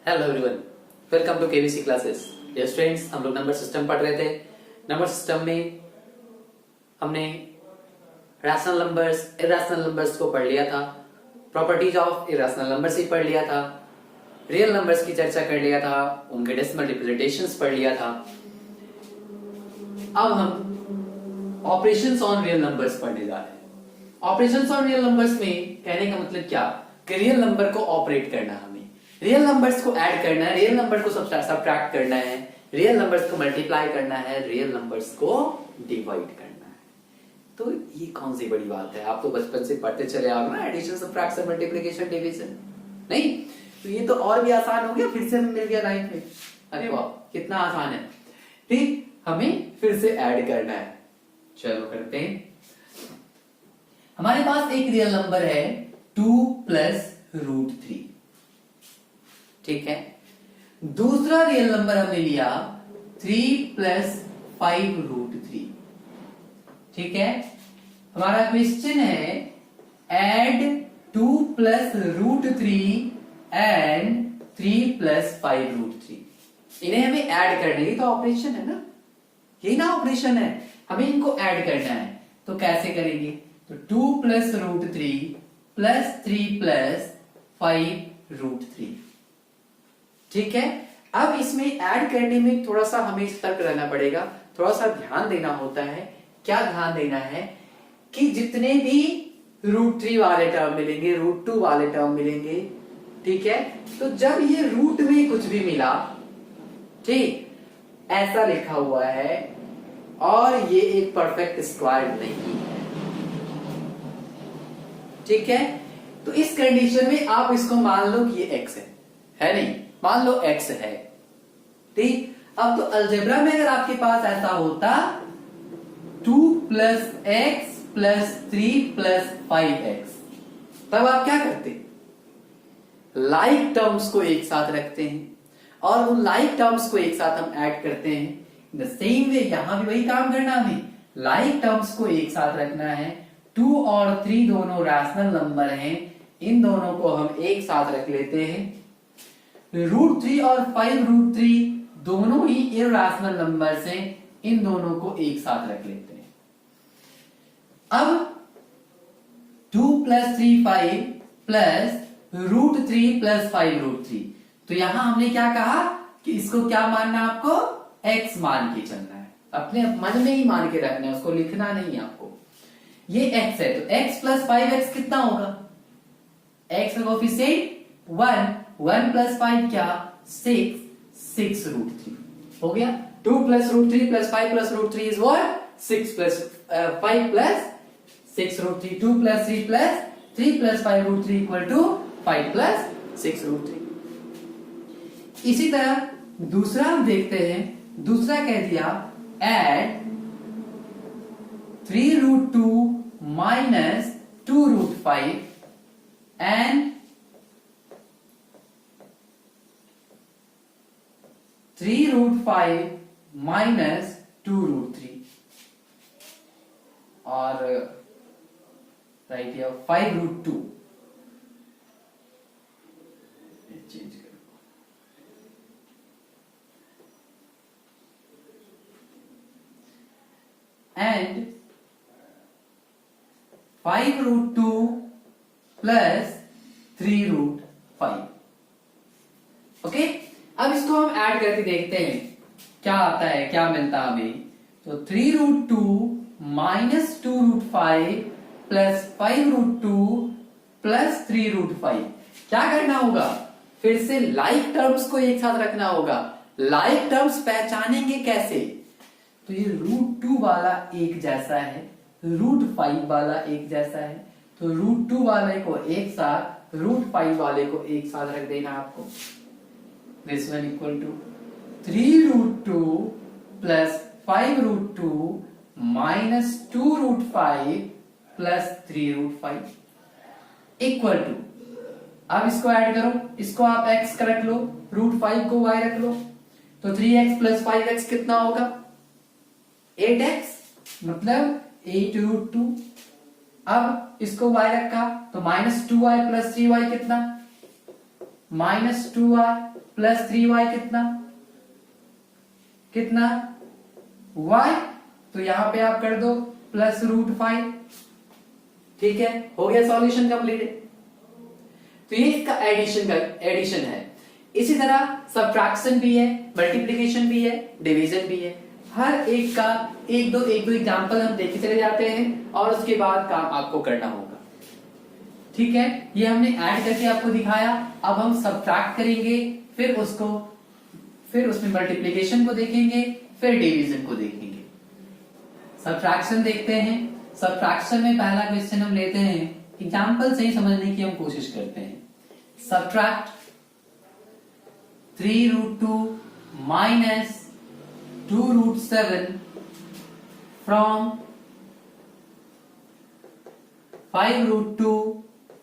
Hello everyone, welcome to KBC classes. Dear students, हम लोग number system पढ़ रहे थे। नंबर सिस्टम में हमने रैशनल नंबर्स, इरेशनल नंबर्स को पढ़ लिया था। प्रॉपर्टीज ऑफ इरेशनल नंबर्स ही पढ़ लिया था। रियल नंबर्स की चर्चा कर लिया था, उनके डेसिमल रिप्रेजेंटेशंस पढ़ लिया था। अब हम ऑपरेशंस ऑन रियल नंबर्स पढ़ने जा रहे हैं। ऑपरेशंस ऑन रियल नंबर्स में कहने का मतलब क्या कि रियल नंबर को ऑपरेट करना है, हमें रियल नंबर्स को ऐड करना है, रियल नंबर को सब्ट्रैक्ट करना है, रियल नंबर्स को मल्टीप्लाई करना है, रियल नंबर्स को डिवाइड करना है। तो ये कौन सी बड़ी बात है, आप तो बचपन से पढ़ते चले आओगे ना, एडिशन, सब्ट्रैक्शन, मल्टीप्लिकेशन, डिवीजन। नहीं तो ये तो और भी आसान हो गया, फिर से हमें मिल गया लाइफ में। अरे वाह, कितना आसान है। ठीक, हमें फिर से ऐड करना है। चलो करते हैं। हमारे पास एक रियल नंबर है 2 प्लस √3। ठीक है। दूसरा रियल नंबर हमने लिया 3 प्लस 5√3। ठीक है। हमारा क्वेश्चन है एड 2 प्लस √3 एंड 3 प्लस 5√3। इन्हें हमें ऐड करना है, तो ऑपरेशन है ना, यही ना ऑपरेशन है, हमें इनको ऐड करना है। तो कैसे करेंगे? तो 2 प्लस √3 प्लस 3 प्लस 5√3। ठीक है। अब इसमें ऐड करने में थोड़ा सा हमें सतर्क रहना पड़ेगा, थोड़ा सा ध्यान देना होता है। क्या ध्यान देना है कि जितने भी √3 वाले टर्म मिलेंगे, √2 वाले टर्म मिलेंगे, ठीक है, तो जब ये रूट में कुछ भी मिला, ठीक, ऐसा लिखा हुआ है और ये एक परफेक्ट स्क्वायर नहीं है, ठीक है, तो इस कंडीशन में आप इसको मान लो कि ये x है नहीं, मान लो x है। ठीक। अब तो अलजेब्रा में अगर आपके पास ऐसा होता 2 plus x plus 3 plus 5x, तब आप क्या करते? लाइक टर्म्स को एक साथ रखते हैं और उन लाइक टर्म्स को एक साथ हम ऐड करते हैं। इन द सेम वे यहां भी वही काम करना, हमें लाइक टर्म्स को एक साथ रखना है। 2 और 3 दोनों रैशनल नंबर हैं, इन दोनों को हम एक साथ रख लेते हैं। √3 और 5√3 दोनों ही इरैशनल नंबर से, इन दोनों को एक साथ रख लेते हैं। अब 2 प्लस 3 5 प्लस √3 प्लस 5√3, तो यहां हमने क्या कहा कि इसको क्या मानना, आपको x मान के चलना है, अपने मन में ही मान के रखना है, उसको लिखना नहीं आपको। ये x है तो x प्लस 5x कितना होगा? x का कोएफिशिएंट 1 प्लस 5 क्या? 6 √3 हो गया। 2 plus √3 plus 5 plus √3 is what? 6 plus 5 plus 6 √3। 2 plus 3 plus 3 plus 5√3 equal to 5 plus 6 √3। इसी तरह दूसरा हम देखते हैं। दूसरा कह दिया एड 3√2 माइनस 2√5 एंड 3√5 माइनस 2√3 और राइट हियर 5√2 चेंज करो एंड 5√2 प्लस 3√5। ओके, अब इसको हम ऐड करके देखते हैं क्या आता है, क्या मिलता है हमें। तो 3√2 माइनस 2√5 प्लस 5√2 प्लस 3√5। क्या करना होगा? फिर से लाइक टर्म्स को एक साथ रखना होगा। लाइक टर्म्स पहचानेंगे कैसे? तो ये √2 वाला एक जैसा है, √5 वाला एक जैसा है, तो √2 वाले को एक साथ, √5 वाले को एक साथ रख देना आपको। This one equal to 3√2 plus 5√2 minus 2√5 plus 3√5 equal to, अब इसको ऐड करो, इसको आप x का रख लो, √5 को y रख लो, तो 3x प्लस 5x कितना होगा? 8x, मतलब 8√2। अब इसको y रखा तो -2y प्लस 3y कितना? माइनस 2y प्लस 3y कितना y, तो यहां पे आप कर दो प्लस √5। ठीक है, हो गया सॉल्यूशन कंप्लीट। तो ये इसका एडिशन है। इसी तरह सब्ट्रैक्शन भी है, मल्टीप्लिकेशन भी है, डिवीजन भी है। हर एक का एक दो एग्जांपल हम देखे चले जाते हैं और उसके बाद काम आपको करना होगा। ठीक है, ये हमने ऐड करके आपको दिखाया। अब हम सब्ट्रैक्ट करेंगे, फिर उसमें मल्टीप्लिकेशन को देखेंगे, फिर डिवीजन को देखेंगे। सब्ट्रैक्शन देखते हैं। सब्ट्रैक्शन में पहला क्वेश्चन हम लेते हैं, एग्जांपल से ही समझने की हम कोशिश करते हैं। Subtract 3√2 minus 2√7 from 5√2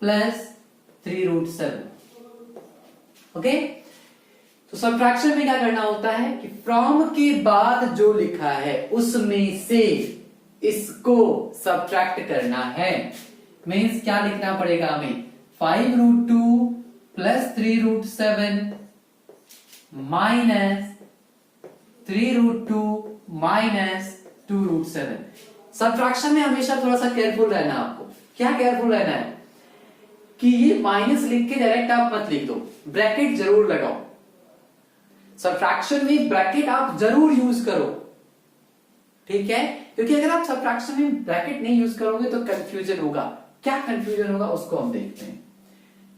plus 3√7। Okay, तो सब्ट्रैक्शन में क्या करना होता है कि फ्रॉम के बाद जो लिखा है उसमें से इसको सब्ट्रैक्ट करना है। मींस क्या लिखना पड़ेगा हमें, 5√2 प्लस 3√7 माइनस 3√2 माइनस 2√7। सब्ट्रैक्शन में हमेशा थोड़ा सा केयरफुल रहना। आपको क्या केयरफुल रहना है कि ये माइनस लिख के डायरेक्ट आप मत लिख दो, ब्रैकेट जरूर लगाओ। सब्ट्रैक्शन में ब्रैकेट आप जरूर यूज करो। ठीक है, क्योंकि अगर आप सब्ट्रैक्शन में ब्रैकेट नहीं यूज करोगे तो कंफ्यूजन होगा। क्या कंफ्यूजन होगा उसको हम देखते हैं।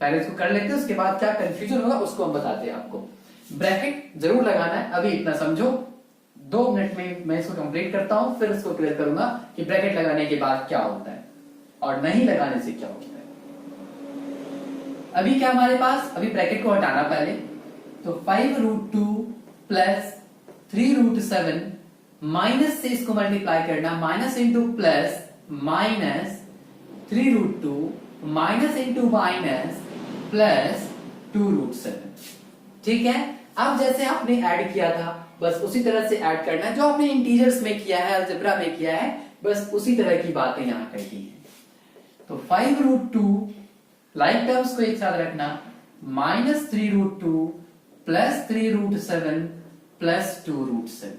पहले इसको कर लेते हैं, उसके बाद क्या कंफ्यूजन होगा उसको हम बताते हैं आपको। ब्रैकेट जरूर लगाना है। अभी इतना समझो, 2 मिनट में मैं इसको कंप्लीट करता हूं, फिर इसको क्लियर करूंगा कि ब्रैकेट लगाने के बाद क्या होता है और नहीं लगाने से क्या होता है। अभी क्या हमारे पास, अभी ब्रैकेट को हटाना पहले, तो 5√2 प्लस 3√7 माइनस से इसको मल्टीप्लाई करना, minus into plus minus 3√2 minus into minus plus 2√7। ठीक है, अब जैसे आपने ऐड किया था बस उसी तरह से ऐड करना है। जो आपने इंटीजर्स में किया है, अलजेब्रा में किया है, बस उसी तरह की बातें यहां करनी है। तो 5√2 लाइक टर्म्स को एक साथ रखना, minus 3√2 plus 3√7 plus 2√7।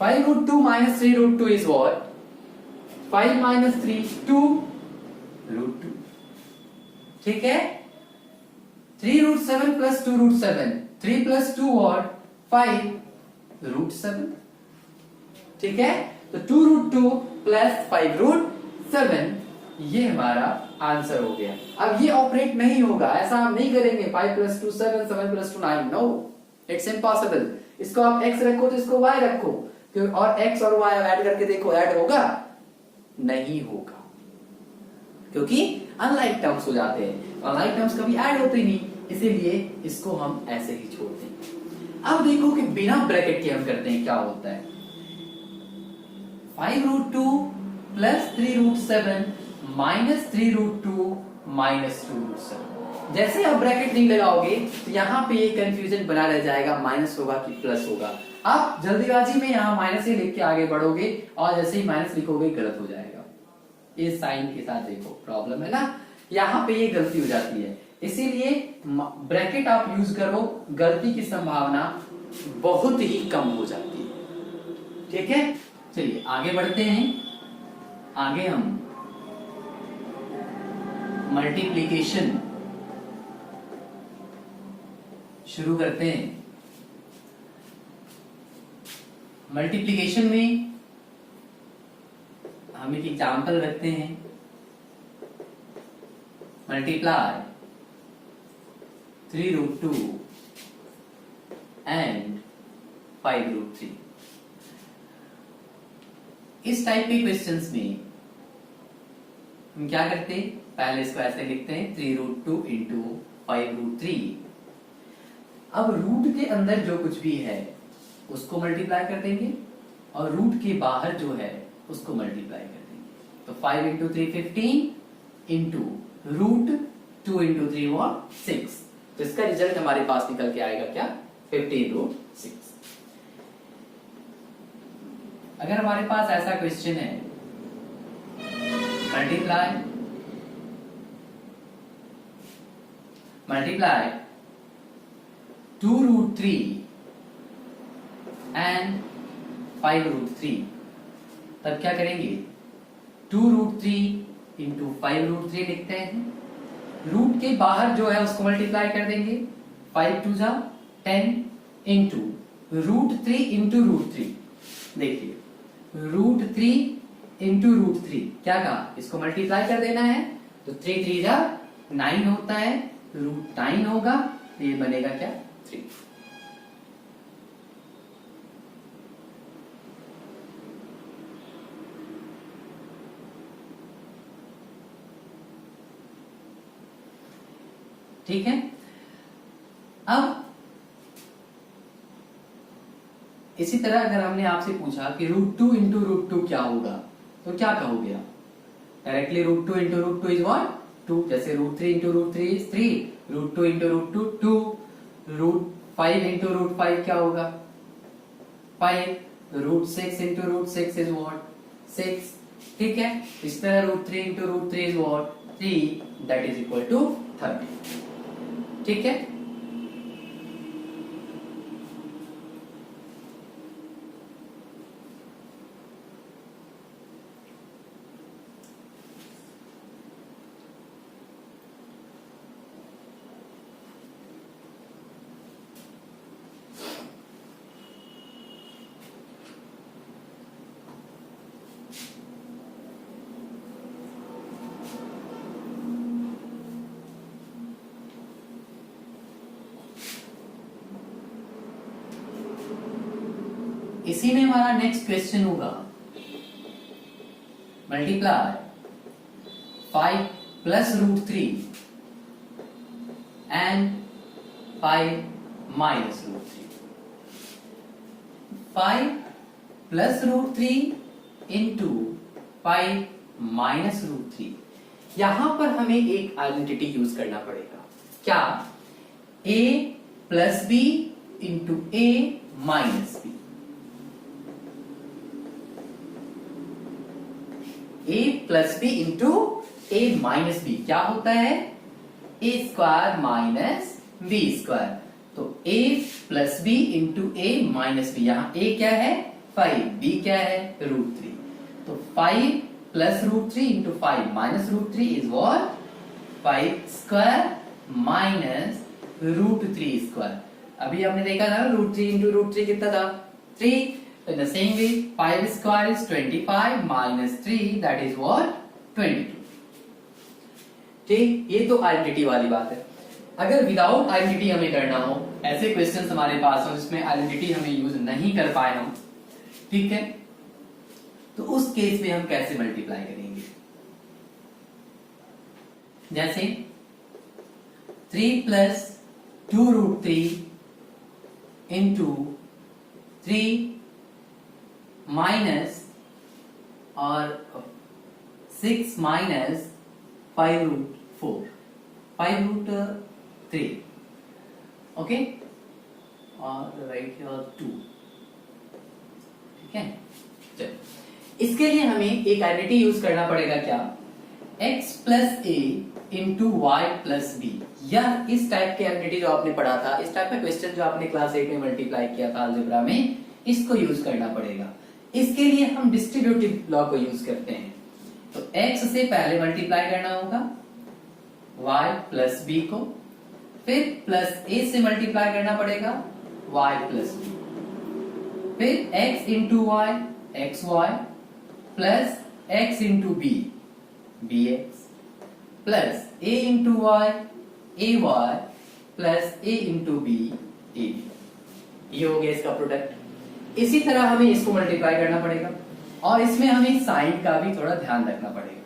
5√2 minus 3√2 is what? 5 minus 3, 2√2। ठीक है, 3√7 plus 2√7, 3 plus 2 what? 5√7। ठीक है, तो 2√2 plus 5√7 ये हमारा आंसर हो गया। अब ये ऑपरेट नहीं होगा, ऐसा हम नहीं करेंगे। 5 plus 2 7, 7 plus 2 9, no, it's impossible. इसको आप x रखो तो इसको y रखो, और x और y ऐड करके देखो, ऐड होगा? नहीं होगा, क्योंकि अनलाइक टर्म्स हो जाते हैं। अनलाइक टर्म्स कभी ऐड होते नहीं, इसीलिए इसको हम ऐसे ही छोड़ देंगे। अब देखो कि बिना ब्रैकेट के हम करते हैं क्या होता है। 5√2 प्लस 3√7 माइनस 3√2 माइनस 2√7। जैसे आप ब्रैकेट नहीं लगाओगे तो यहां पे ये कंफ्यूजन बना रह जाएगा, माइनस होगा कि प्लस होगा। आप जल्दीबाजी में यहां माइनस ही लिख के आगे बढ़ोगे और जैसे ही माइनस लिखोगे गलत हो जाएगा। ये साइन के साथ देखो प्रॉब्लम है ना, यहां पे ये गलती हो जाती है। इसीलिए ब्रैकेट आप यूज करो, गलती की संभावना बहुत ही कम हो जाती है। ठीक है, चलिए आगे बढ़ते हैं। आगे हम मल्टीप्लिकेशन शुरू करते हैं। मल्टीप्लिकेशन में हम एक एग्जाम्पल रखते हैं। Multiply 3√2 and 5√3। इस टाइप के क्वेश्चंस में हम क्या करते हैं, पहले इसको ऐसे लिखते हैं 3√2 इंटू 5√3। अब रूट के अंदर जो कुछ भी है उसको मल्टीप्लाई कर देंगे और रूट के बाहर जो है उसको मल्टीप्लाई कर देंगे। तो 5 इंटू 3 15 इंटू रूट 2 इंटू 3 और 6। तो इसका रिजल्ट हमारे पास निकल के आएगा क्या, 15√6। अगर हमारे पास ऐसा क्वेश्चन है, मल्टीप्लाई मल्टीप्लाई 2√3 एंड 5√3, तब क्या करेंगे 2√3 इंटू 5√3 लिखते हैं, रूट के बाहर जो है उसको मल्टीप्लाई कर देंगे, 5 2 जा 10 इंटू √3 इंटू √3। देखिए √3 इंटू √3 क्या कहा, इसको मल्टीप्लाई कर देना है, तो 3 3 जा 9 होता है, √9 होगा, ये बनेगा क्या 3। ठीक है। अब इसी तरह अगर हमने आपसे पूछा कि √2 इंटू √2 क्या होगा, तो क्या कहोगे आप? डायरेक्टली √2 इंटू √2 इज व्हाट 2, जैसे √3 इंटू √3 इज 3, √2 इंटू √2 2, √5 इंटू √5 क्या होगा 5, √6 इंटू √6 इज व्हाट 6। ठीक है, इस तरह √3 into √3 is what 3, that is equal to 30। ठीक है, इसी में हमारा नेक्स्ट क्वेश्चन होगा multiply 5 plus √3 and 5 minus √3। 5 plus √3 into 5 minus √3। यहां पर हमें एक आइडेंटिटी यूज करना पड़ेगा, क्या a plus b into a minus b। a plus B into A minus B क्या होता है A square minus B square, तो a plus B into A minus B, यहां a क्या है 5, b क्या है √3, तो 5 plus √3 into 5 minus √3 is what 5 square minus √3 square. अभी हमने देखा था √3 इंटू √3 कितना था 3, in the same way 5 square is 25 minus 3 that is what 22। ठीक, ये तो आइडेंटिटी वाली बात है। अगर विदाउट आइडेंटिटी हमें करना हो, ऐसे क्वेश्चंस हमारे पास हो जिसमें आइडेंटिटी हमें यूज नहीं कर पाए हम, ठीक है, तो उस केस में हम कैसे मल्टीप्लाई करेंगे? जैसे 3 प्लस 2√3 इंटू 3 माइनस और 6 माइनस 5√4 5√3, ओके, और राइट हियर 2। ठीक है, चलो इसके लिए हमें एक आइडेंटिटी यूज करना पड़ेगा, क्या x प्लस ए इंटू वाई प्लस बी, या इस टाइप के आइडेंटिटी जो आपने पढ़ा था, इस टाइप का क्वेश्चन जो आपने क्लास 8 में मल्टीप्लाई किया था अलजेब्रा में, इसको यूज करना पड़ेगा। इसके लिए हम डिस्ट्रीब्यूटिव लॉ को यूज करते हैं, तो x से पहले मल्टीप्लाई करना होगा y प्लस बी को, फिर प्लस a से मल्टीप्लाई करना पड़ेगा y प्लस बी, फिर x into Y X Y plus x into B B X plus a into Y A Y plus a into B A B, ये हो गया इसका प्रोडक्ट। इसी तरह हमें इसको मल्टीप्लाई करना पड़ेगा, और इसमें हमें साइन का भी थोड़ा ध्यान रखना पड़ेगा।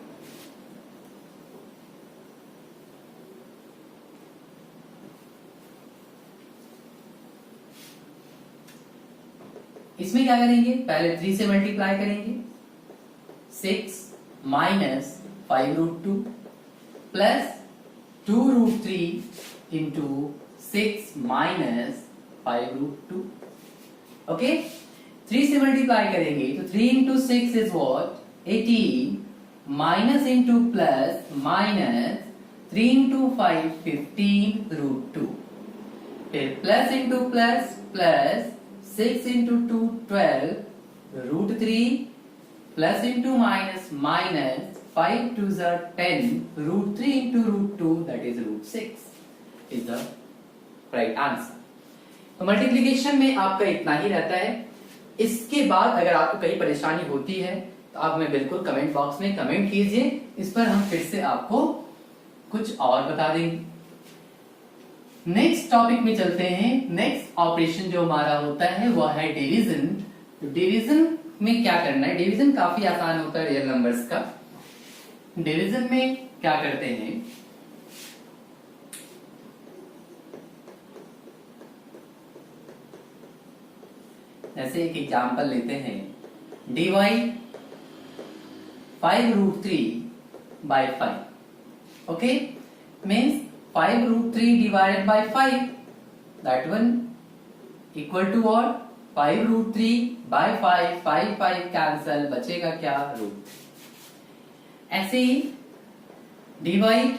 इसमें क्या करेंगे, पहले 3 से मल्टीप्लाई करेंगे, 6 minus 5√2 plus 2√3 into 6 minus 5√2, okay. 3 से मल्टीप्लाई करेंगे तो 3 into 6 is what 18 minus into plus minus 3 into 5 15 root 2, फिर plus into plus plus 6 into 2 12 root 3, plus into minus minus 5 two 10 root 3 into root 2 that is root 6 is the right answer. तो multiplication में आपका इतना ही रहता है। इसके बाद अगर आपको कहीं परेशानी होती है तो आप हमें बिल्कुल कमेंट बॉक्स में कमेंट कीजिए, इस पर हम फिर से आपको कुछ और बता देंगे। नेक्स्ट टॉपिक में चलते हैं। नेक्स्ट ऑपरेशन जो हमारा होता है वह है डिवीजन। डिवीजन में क्या करना है? डिवीजन काफी आसान होता है रियल नंबर्स का। डिवीजन में क्या करते हैं, जैसे एक एग्जांपल लेते हैं, divide 5 root 3 by 5। Okay, means 5 root 3 divided by 5, that one equal to और 5 रूट 3 बाय 5, 5 5 कैंसल, बचेगा क्या? रूट। ऐसे ही divide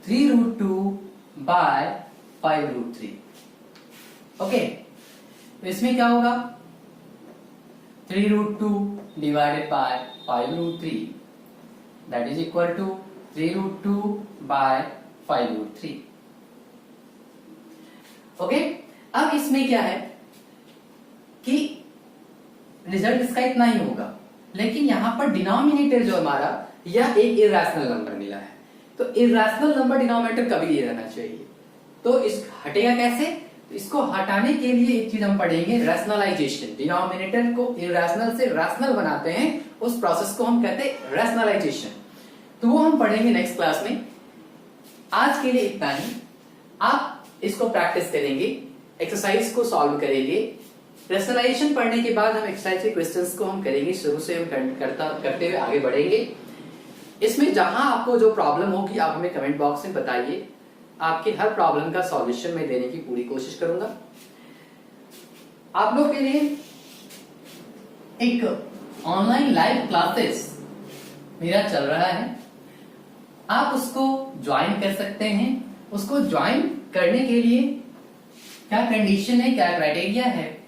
3 root 2 by 5 root 3। Okay, तो इसमें क्या होगा? 3 root 2 divided by 5 root 3 that is equal to 3 root 2 by 5 root 3। Okay, अब इसमें क्या है कि रिजल्ट इसका इतना ही होगा, लेकिन यहां पर डिनोमिनेटर जो हमारा यह एक इरेशनल नंबर मिला है, तो इरेशनल नंबर डिनोमिनेटर कभी नहीं रहना चाहिए। तो इस हटेगा कैसे? तो इसको हटाने के लिए एक चीज हम पढ़ेंगे, रैशनलाइजेशन। डिनोमिनेटर को इरेशनल से रैशनल बनाते हैं, उस प्रोसेस को हम कहते हैं रैशनलाइजेशन। तो वो हम पढ़ेंगे नेक्स्ट क्लास में। आज के लिए इतना ही। आप इसको प्रैक्टिस करेंगे, एक्सरसाइज को सॉल्व करेंगे। रैशनलाइजेशन पढ़ने के बाद हम एक्सरसाइज के क्वेश्चंस को हम करेंगे, शुरू से हम करते हुए आगे बढ़ेंगे। इसमें जहां आपको जो प्रॉब्लम होगी आप हमें कमेंट बॉक्स में बताइए, आपकी हर प्रॉब्लम का सॉल्यूशन मैं देने की पूरी कोशिश करूंगा। आप लोग के लिए एक ऑनलाइन लाइव क्लासेस मेरा चल रहा है, आप उसको ज्वाइन कर सकते हैं। उसको ज्वाइन करने के लिए क्या कंडीशन है, क्या क्राइटेरिया है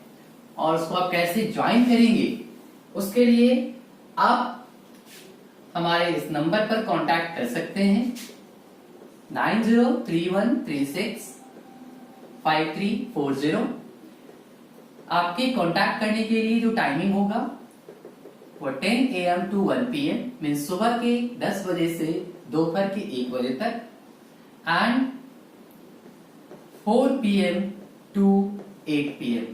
और उसको आप कैसे ज्वाइन करेंगे, उसके लिए आप हमारे इस नंबर पर कांटेक्ट कर सकते हैं 9031365340। आपके कांटेक्ट करने के लिए जो टाइमिंग होगा वो 10 AM to 1 PM, मीन्स सुबह के 10 बजे से दोपहर के 1 बजे तक, एंड 4 PM to 8 PM।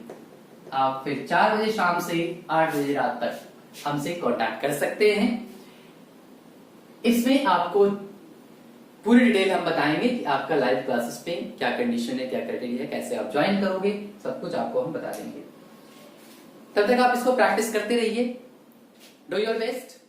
आप फिर 4 बजे शाम से 8 बजे रात तक हमसे कांटेक्ट कर सकते हैं। इसमें आपको पूरी डिटेल हम बताएंगे कि आपका लाइव क्लासेस पे क्या कंडीशन है, क्या क्राइटेरिया है, कैसे आप ज्वाइन करोगे, सब कुछ आपको हम बता देंगे। तब तक आप इसको प्रैक्टिस करते रहिए। Do your best.